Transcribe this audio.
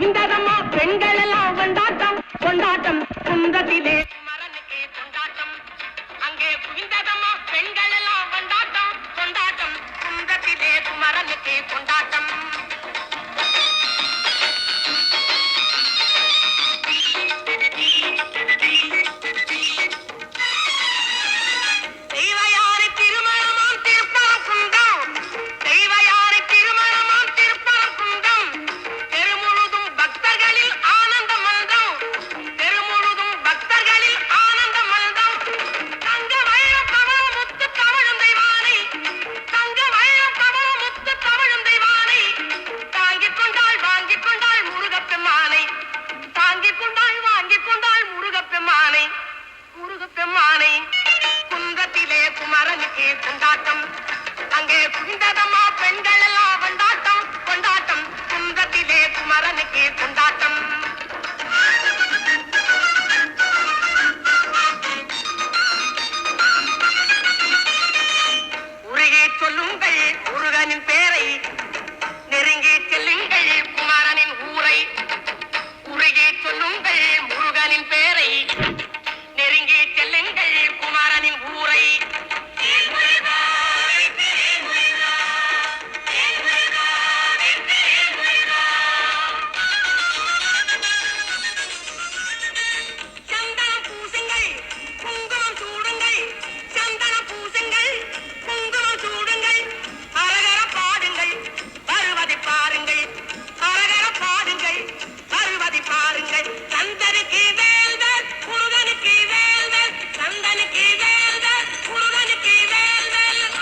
குவிந்ததம்மா பெண்கள் எல்லாம் கொண்டாட்டம் கொண்டாட்டம் குன்றத்திலே குமரனுக்கே கொண்டாட்டம் அங்கே குவிந்ததம்மா பெண்கள் எல்லாம் கொண்டாட்டம் கொண்டாட்டம் குன்றத்திலே குமரனுக்கே கொண்டாட்டம் குன்றத்திலே குமரனுக்கே கொண்டாட்டம் அங்கே குவிந்ததம்மா பெண்கள் எல்லாம் கொண்டாட்டம் கொண்டாட்டம் குன்றத்திலே குமரனுக்கே கொண்டாட்டம்